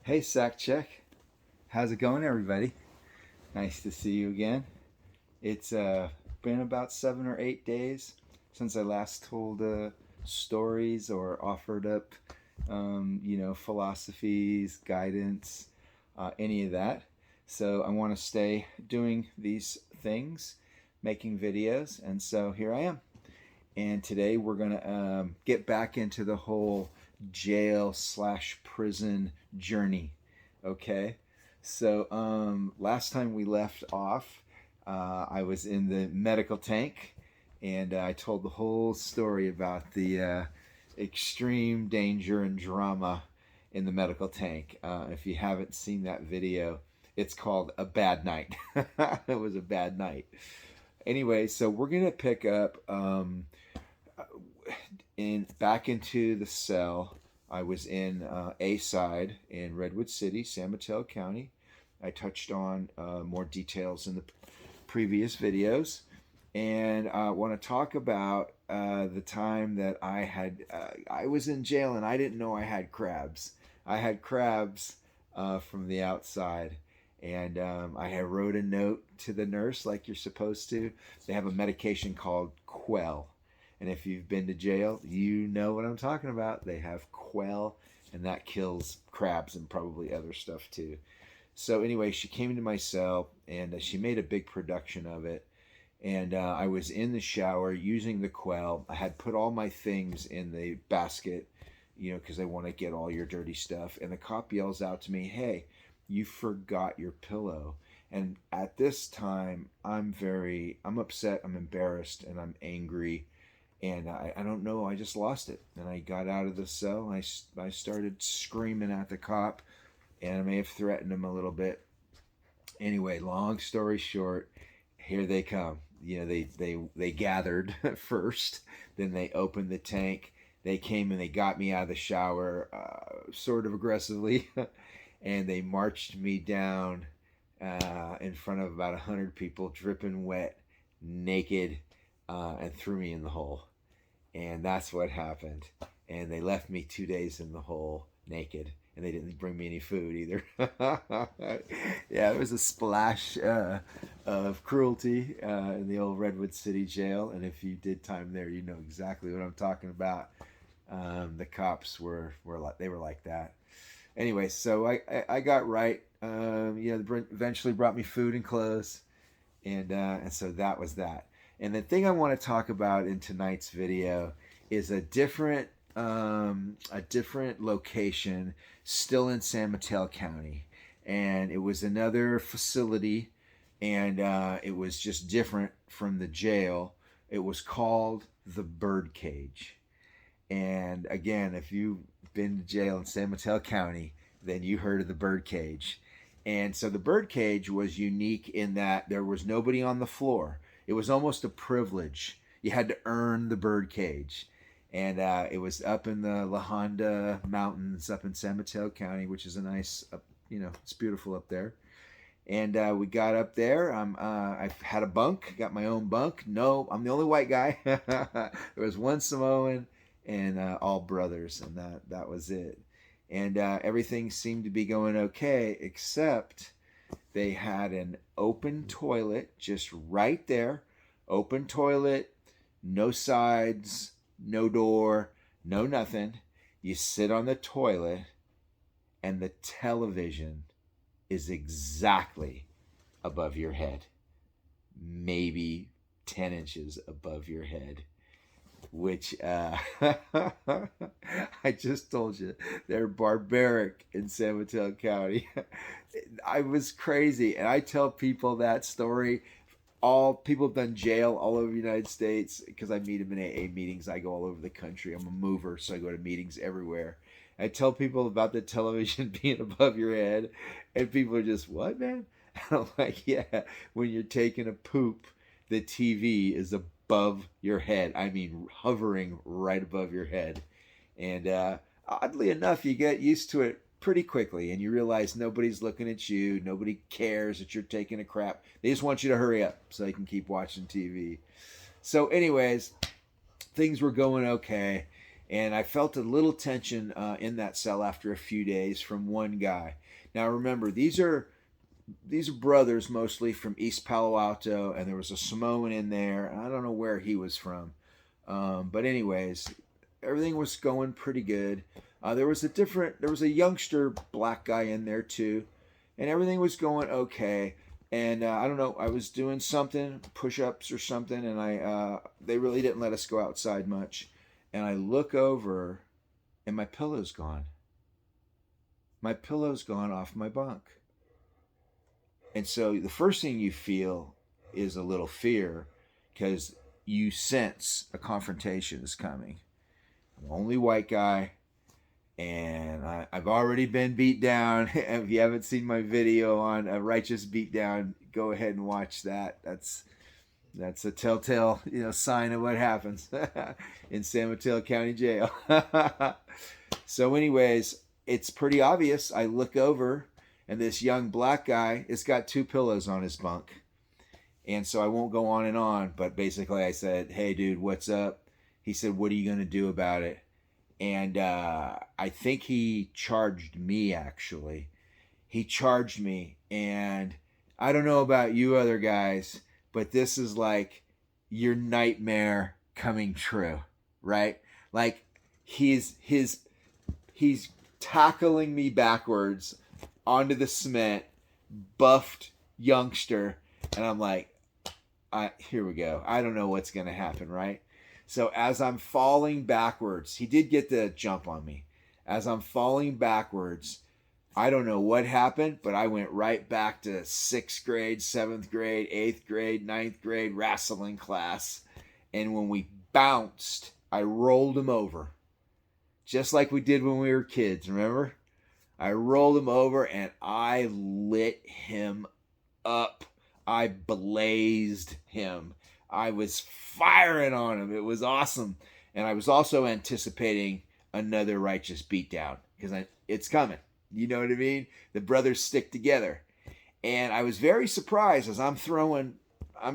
Hey, Sack Check. How's it going, everybody? Nice to see you again. It's been about 7 or 8 days since I last told stories or offered up, philosophies, guidance, any of that. So I want to stay doing these things, making videos, and so here I am. And today we're gonna get back into the whole jail slash prison journey. Okay, so last time we left off, I was in the medical tank, and I told the whole story about the extreme danger and drama in the medical tank. If you haven't seen that video, it's called A Bad Night. It was a bad night. Anyway, so we're gonna pick up in back into the cell. I was in A side in Redwood City, San Mateo County. I touched on more details in the previous videos, and I want to talk about the time that I was in jail and I didn't know I had crabs. I had crabs from the outside, and I had wrote a note to the nurse like you're supposed to. They have a medication called Quell, and if you've been to jail, you know what I'm talking about. They have Quell, and that kills crabs and probably other stuff too. So anyway, she came into my cell, and she made a big production of it. And I was in the shower using the Quell. I had put all my things in the basket, because they want to get all your dirty stuff. And the cop yells out to me, "Hey, you forgot your pillow." And at this time, I'm upset, I'm embarrassed, and I'm angry, and I don't know, I just lost it. And I got out of the cell, and I started screaming at the cop, and I may have threatened him a little bit. Anyway, long story short, here they come. They gathered first, then they opened the tank. They came and they got me out of the shower, sort of aggressively, and they marched me down in front of about 100 people, dripping wet, naked, and threw me in the hole. And that's what happened. And they left me 2 days in the hole naked, and they didn't bring me any food either. Yeah, it was a splash of cruelty in the old Redwood City jail, and if you did time there, you know exactly what I'm talking about. The cops they were like that. Anyway, so I got right. They eventually brought me food and clothes, and so that was that. And the thing I want to talk about in tonight's video is a different location, still in San Mateo County, and it was another facility, and it was just different from the jail. It was called the BirdCage. And again, if you've been to jail in San Mateo County, then you heard of the BirdCage. And so the BirdCage was unique in that there was nobody on the floor. It was almost a privilege. You had to earn the BirdCage. And it was up in the La Honda Mountains, up in San Mateo County, which is a nice, it's beautiful up there. And we got up there. I had a bunk, got my own bunk. No, I'm the only white guy. There was one Samoan and all brothers, and that was it. And everything seemed to be going okay, except they had an open toilet just right there. Open toilet, no sides, no door, no nothing. You sit on the toilet, and the television is exactly above your head, maybe 10 inches above your head, which I just told you, they're barbaric in San Mateo County. I was crazy, and I tell people that story. All people have done jail all over the United States because I meet them in AA meetings. I go all over the country. I'm a mover, so I go to meetings everywhere. I tell people about the television being above your head, and people are just, "What, man?" I'm like, "Yeah, when you're taking a poop, the TV is above your head. I mean, hovering right above your head." And oddly enough, you get used to it pretty quickly, and you realize nobody's looking at you. Nobody cares that you're taking a crap. They just want you to hurry up so they can keep watching TV. So anyways, things were going okay, And I felt a little tension in that cell after a few days from one guy. Now remember, these are brothers mostly from East Palo Alto, and there was a Samoan in there. I don't know where he was from, but anyways, everything was going pretty good. There was a youngster black guy in there too, and everything was going okay. And I don't know, I was doing something, push-ups or something, and they really didn't let us go outside much. And I look over, and my pillow's gone. My pillow's gone off my bunk. And so the first thing you feel is a little fear, because you sense a confrontation is coming. I'm the only white guy, and I've already been beat down. If you haven't seen my video on a righteous beatdown, go ahead and watch that. That's a telltale, sign of what happens in San Mateo County Jail. So anyways, it's pretty obvious. I look over, and this young black guy has got 2 pillows on his bunk. And so I won't go on and on, but basically I said, "Hey dude, what's up?" He said, "What are you going to do about it?" And I think he charged me, actually. He charged me, and I don't know about you other guys, but this is like your nightmare coming true, right? Like he's tackling me backwards onto the cement, buffed youngster, and I'm like, here we go. I don't know what's going to happen, right? So as I'm falling backwards, he did get the jump on me. As I'm falling backwards, I don't know what happened, but I went right back to 6th grade, 7th grade, 8th grade, 9th grade wrestling class. And when we bounced, I rolled him over. Just like we did when we were kids, remember? I rolled him over and I lit him up. I blazed him. I was firing on him. It was awesome. And I was also anticipating another righteous beatdown, because it's coming. You know what I mean? The brothers stick together. And I was very surprised as I'm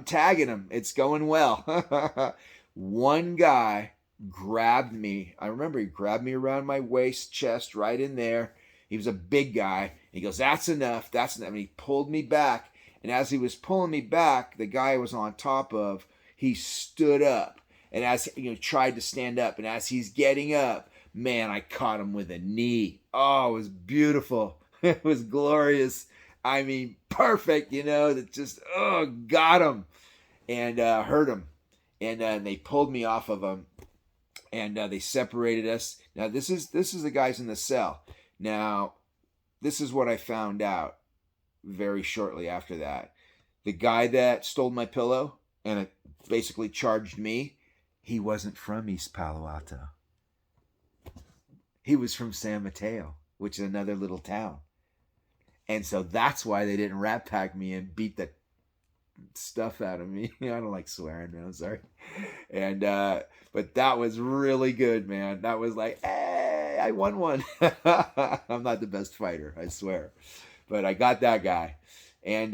tagging him. It's going well. One guy grabbed me. I remember he grabbed me around my waist, chest, right in there. He was a big guy. He goes, "That's enough. That's enough." And he pulled me back. And as he was pulling me back, the guy I was on top of, he stood up. And as tried to stand up, and as he's getting up, man, I caught him with a knee. Oh, it was beautiful. It was glorious. I mean, perfect. That just got him and hurt him. And they pulled me off of him, and they separated us. Now this is the guys in the cell. Now, this is what I found out very shortly after that. The guy that stole my pillow and basically charged me, he wasn't from East Palo Alto. He was from San Mateo, which is another little town. And so that's why they didn't rat pack me and beat the stuff out of me. I don't like swearing, man. I'm sorry. And but that was really good, man. That was like, hey, I won one. I'm not the best fighter, I swear. But I got that guy. And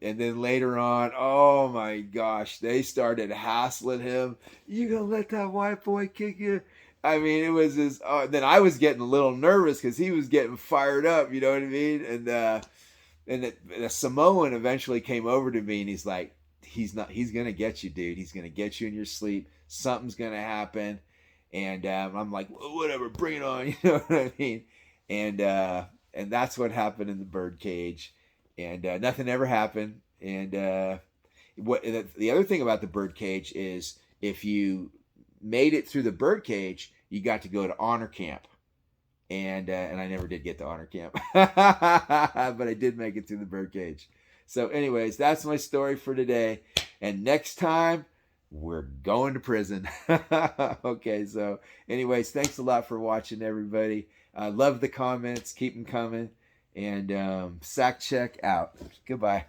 then later on, oh my gosh, they started hassling him. "You gonna let that white boy kick you?" I mean, it was just. Then I was getting a little nervous because he was getting fired up. You know what I mean? And the Samoan eventually came over to me, and he's like, "He's gonna get you, dude. He's gonna get you in your sleep. Something's gonna happen." And I'm like, "Well, whatever, bring it on." You know what I mean? And that's what happened in the BirdCage. And nothing ever happened. And the other thing about the BirdCage is, if you made it through the BirdCage, you got to go to honor camp. And I never did get to honor camp, but I did make it through the BirdCage. So anyways, that's my story for today. And next time, we're going to prison. Okay, so anyways, thanks a lot for watching, everybody. Love the comments. Keep them coming. And Sack Check out. Goodbye.